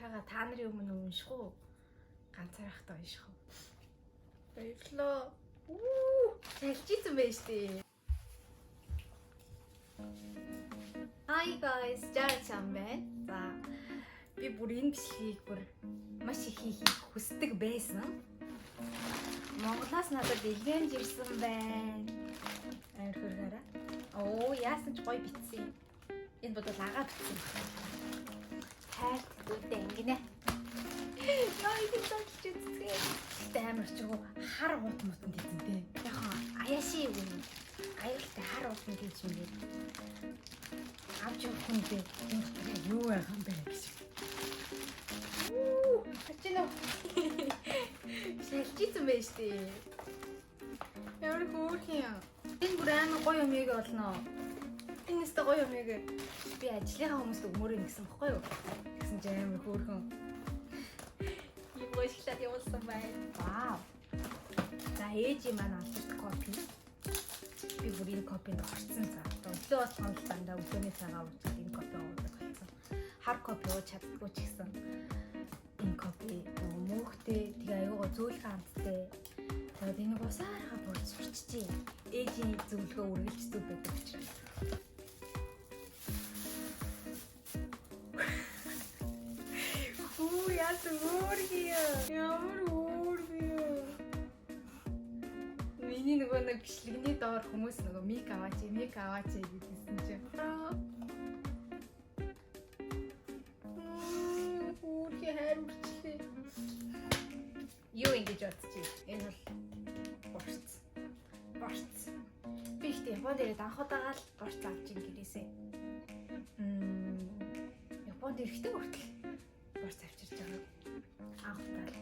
захиагаа та нарын өмнө унших уу? Ганцаар хахтаа унших уу? Баярлалаа. Салжижсэн байж тээ. Hi guys, Жарчан байна. За би бүр энэ бичлэгийг бүр маш их хийхийг хүсдэг байсан. Монголоос надад илгээнж ирсэн байна. Амар хөргаараа. Оо, яасан ч гоё битсэн. Энэ бодвол агаа битсэн. Хайрт үүдээ ингэнэ. Яа, энэ тагч үзээ. Амар ч гоо хар уут мутанд хийдэнтэй. Яхан аяаши юу юм. Аюултай хар уутанд хийж юм гээд. Авч явах юм бэ. Энэ юу байх юм бэ гэж. Хачино. Шалжижсэн байж тээ. Ямар хөөрхөн. Энэ бүр амар гоё юм яг олноо. Энэ өстө гоё юм яг би ажлынхаа хүмүүст өгмөрөө гэсэн бохгүй юу? Гэсэн чинь амар хөөрхөн. Юу гоёшлаад явуулсан байна. Вау. За ээжи маань алдарт копи. Би бүр энэ копинд орцсон за. Өглөө бас томл дандаа өглөөний цагаа уучих энэ копи уудаг болсон. Хар копи ууж чаддгүй ч гэсэн энэ копи мөөхтэй тэгээ аюугаа зөөлхөн амттай. Тэгээд энийг усаараа бүр сурчжээ. Ээжийн зөвлөгөө үргэлжлүүлдэг байдаг учраас. Хүү яасан хөөргийа. Ямар хөөргийа. Миний нөгөө нэг бичлэгний доор хүмүүс нөгөө мик аваач гэдгийгсэн чинь. Хөөргий хайр үрчлээ. Юу ингэж бодчих. Энэ бол борц. Би ихтэй Японд ирээд анхудаага л борц авч ин гэрээсээ. Японд ирэхдээ хүртэл борц авчирч байгаа. Анхудаага.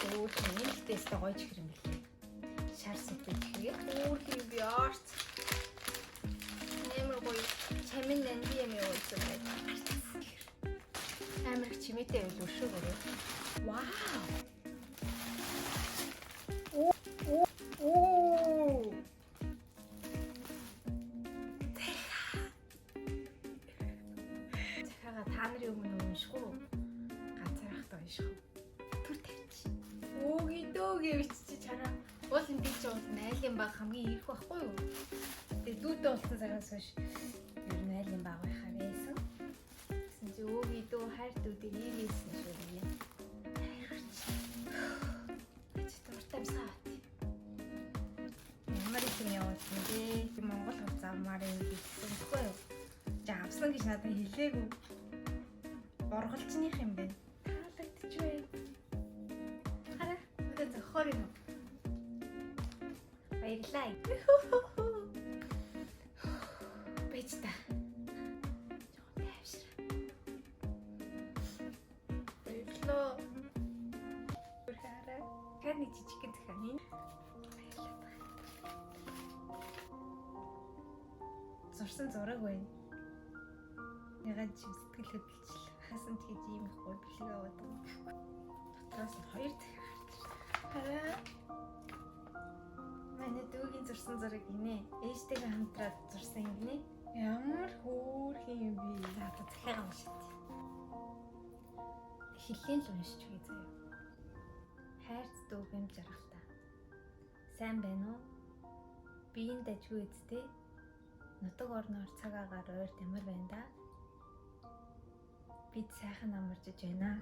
Оо, тэндээс гоё чихэр юм билээ. Шар сэтгүүл чихрээ. Хөөрхий би арт. Нэмэр гоё чамин нанди юм уу гэсэн байна. Амар чимээтэй үл өшөөгөө. Вау. Оо. Захиагаа та нарын өмнө унших уу? Ганцаар хахтаа унших уу? Түр тавьчих. Өөгийн бичиж чараа. Уул энэ би ч уул найлын баг хамгийн ирэх байхгүй юу? Тэгээ дүүтэй болсон цагаас хойш ер нь найлын баг байхаа байсан. Гэсэн чи өөгийн дүү хайр дүүдийг ийгээсэн шүү дээ. Би Монгол хувц авмаар юм гэсэн үгүй юу? За авсан гэж надад хэлээгүй. Борголчных юм бэ? Таалагдчих вэ? Хараа, өдөө зохиор юм. Баярлалаа. Бэж та. Жоо тайвшир. Баярлалаа. Хараа. Хань жижиг гэх юм. Зурсан зураг байна. Ягаад ч сэтгэл хөдлөл хасан тэгж ийм их гоё бэлэг аваад байгаа. Дотроос нь хоёр дахин гарч. Хараа. Манай дүүгийн зурсан зураг гинэ. Ээжтэйгээ хамтраад зурсан юм гинэ. Ямар хөөрхөн юм бэ? Надад захиагаа уншаад. Хилэн л уншиж үгүй заяа. Хайрц дүүгэм жаргалтай. Сайн байна уу? Биеийн дажгүй үсттэй. Нутаг орноор цаг агаар ойр тамир байна да. Бид сайхан амарчж байна.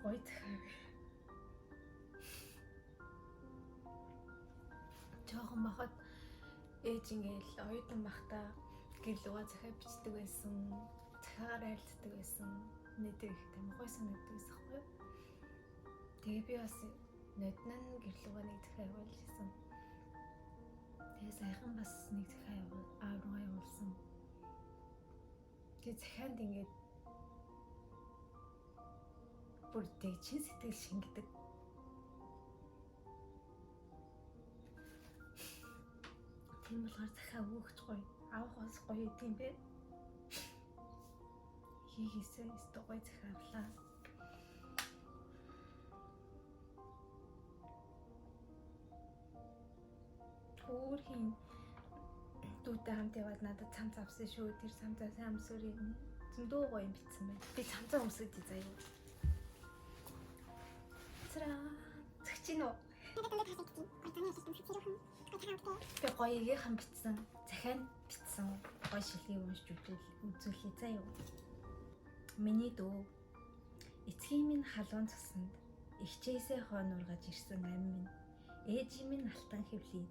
Гоё захиаг. Жохон бахад ээж ингээл оюутан бахта гэр луга захиа бичдэг байсан. Захиагаар айлддаг байсан. Нэтэр их тамгой санагддаг байхгүй юу? Тэгээ би бас ноднон гэрлүүгээ нэг дахиад явуулж ирсэн. Тэгээ саяхан бас нэг дахиад аавраа явуулсан. Тэгээ захианд ингээд бүр тэг чин сэтгэл шингэдэг. Тийм болохоор захиа өөхч гоё. Авах бас гоё идэм бэ. Хийгээсээ өстө гоё захиа авлаа. Өөрхийн дүүтэй хамт яваад надад цамц авсан шүү. Тэр цамцаа сайн өмсөөрэй. Зөндөө гоё юм битсэн байна. Би цамцаа өмсөж заяа. Зэгчин үү? Би гоёгийнхан битсэн, захианд битсэн гоё шилгийг уншиж үзүүлээ заяа. Миний дүү эцгийн минь халуун цуснд ихчээсээ хойно ургаж ирсэн ам минь. Ээжийн минь алтан хэвлий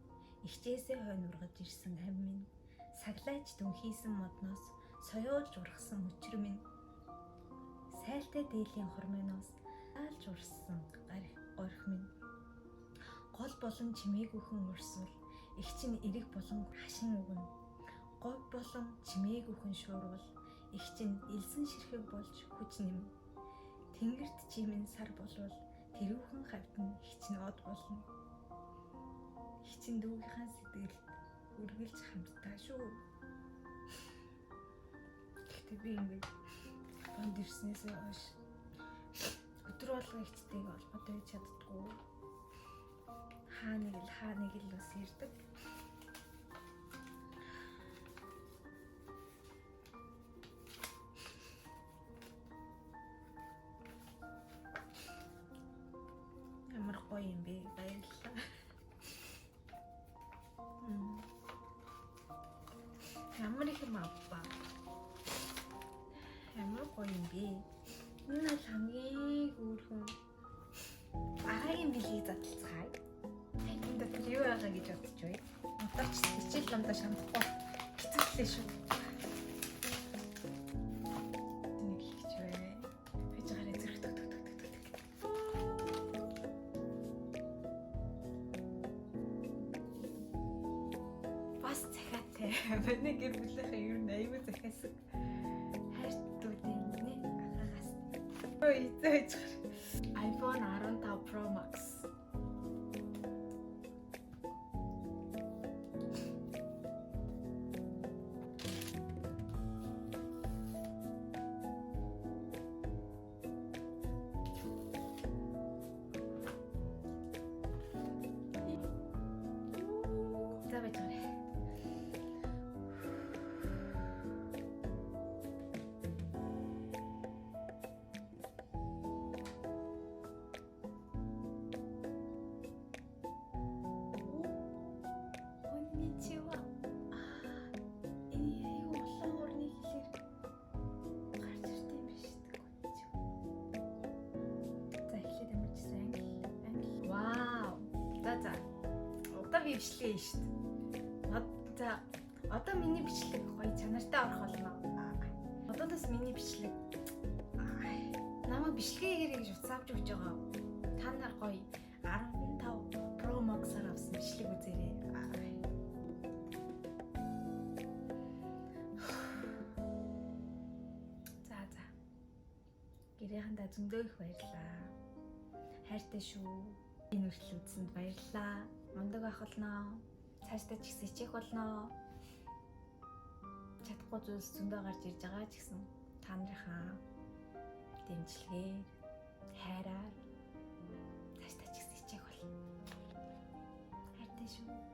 ихчээсээ хойно ургаж ирсэн ам минь. Саглайч дүнхийсэн модноос соёолж ургасан өчр минь. Сайлтай дээлийн хормоноос алж урсан горх минь. Гол болон чимээгүйхэн урсвал их чинь эрэг болон хашин өгнө. Говь болон чимээгүйхэн шуурвал их чинь элсэн ширхэг болж хүч нэм. Тэнгэрт чимэн сар болвол тэрүүхэн хавьд нь их чинь од болно. Их чинь дүүгийнхаа сэтгэлд үргэлж хамтдаа шүү. Гэхдээ би ингэж бонд ирснээсээ хойш өдөр болго ихтэйгээ холбоотой байж чаддгүй. Хаа нэг л бас ирдэг. Ямар гоё юм бэ? Баярлалаа. Ямар их юм аваа. Ямар гоё юм бэ? Энэ л хамгийн хөөрхөн агагийн билийг задлцгаая. Энд тэр юу яагаа гэж бодож бай. Мотогч хичээл ландаа шамдахгүй хэцүүлээ шүү. Нэг хийж бай. Бэж гараа зэрэг тök. Бас захаатай. Манай гэр бүлийнхээ ер нь аюу захаасаг. iPhone 15 Pro Max. Бичлээ шүү дээ. За одоо миний бичлэг гоё чанартай орох болно. Одоодоос миний бичлэг намайг бичлэгээ гэж уцаавч өгч байгаа. Та нар гоё 15 Pro Max-аар авсан бичлэг үзээрэй. За. Гэрээхэндээ зөндөө их баярлаа. Хайртай шүү. Энэ хүртэл үзсэнд баярлалаа. Мундаг ах болноо. Цаашдаа ч ихс хичээх болноо. Чадахгүй зүйлс зөндөө гарч ирж байгаа ч гэсэн та нарынхаа дэмжлэгээр хайраар цаашдаа ч ихс хичээх болно. Хайртай шүү.